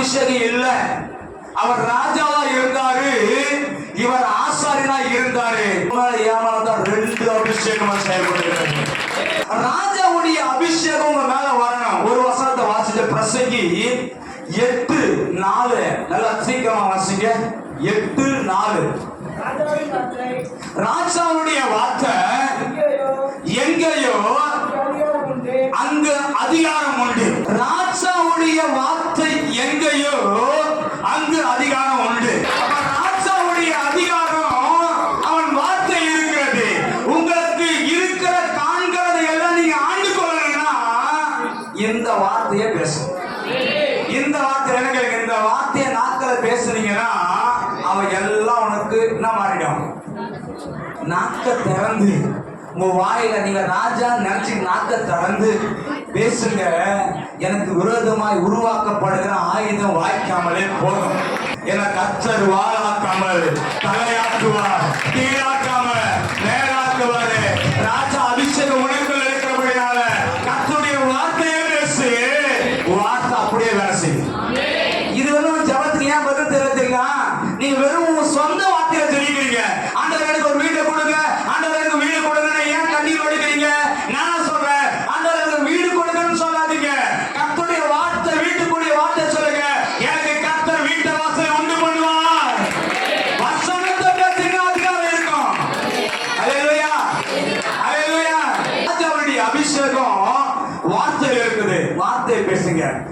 அபிஷேகம் இல்ல. அவர் ராஜாவா இருந்தாரு, இவர் ஆசாரியனா இருந்தாரு. ஏமாதான் 2 அபிஷேகமா செயல்படுகிறது. ராஜாவுடைய அபிஷேகம் உங்க மேல வரணும். ஒரு வசனத்தை வாசிச்ச பிரசங்கி 8:4 நல்லா சீக்கிரமா வாசிங்க. 8:4 ராஜாவுடைய வார்த்தை எங்கேயோ அங்கு அதிகாரம் உண்டு. ராஜாவுடைய வார்த்தை எங்கேயோ அங்கு அதிகாரம் உண்டு. ராஜாவுடைய அதிகாரம் அவன் வார்த்தை இருக்கிறது. உங்களுக்கு இருக்கிற காண்கிறதை எல்லாம் நீங்க ஆண்டு கொள்ளணும்னா இந்த வார்த்தையை பேசணும். இந்த வார்த்தை எனக்கு இந்த வார்த்தையை நாட்களை பேசுனீங்கன்னா அவன் எல்லாம் உனக்கு என்ன மாறிடும். நாக்க திறந்து உங்க வாயில நீங்க ராஜா நினைச்சு நாக்க திறந்து பேசுங்க. எனக்கு விரோதமாய் உருவாக்கப்படுகிற ஆயுதம் வாய்க்காமலே போதும். என கர்த்தர் வாழாக்காமல் தலையாக்குவார், கீழாக்காமல் நேராக்குவாரு. ராஜா அபிஷேகம் உனக்குள் இருக்கிறபடினால கர்த்தருடைய வார்த்தையே பேசு. வார்த்தை அப்படியே வேலை செய்யும். இது வெறும் ஜபத்துக்கு ஏன் பதில் தெரியுங்க. நீங்க வெறும் சொந்த வார்த்தையில தெரிவிக்கிறீங்க. ஆண்டவர் எனக்கு ஒரு வீட்டை கொடுங்க, ஆண்டவர் எனக்கு வீடு கொடுங்க. ஏன் கண்ணீர் வடிக்கிறீங்க? நான் சொல்றேன், ஆண்டவர் எனக்கு வீடு கொடுங்கன்னு சொல்லாதீங்க. கர்த்தருடைய வார்த்தை, வீட்டுக்குரிய வார்த்தை சொல்லுங்க. எனக்கு கர்த்தர் வீட்டை வாசலை உண்டு பண்ணுவார். வசனத்தை பேசுங்க, அதிகாரம் இருக்கும். அல்லேலூயா, அல்லேலூயா. ராஜாவுடைய அபிஷேகம் வார்த்தை இருக்குது. வார்த்தை பேசுங்க.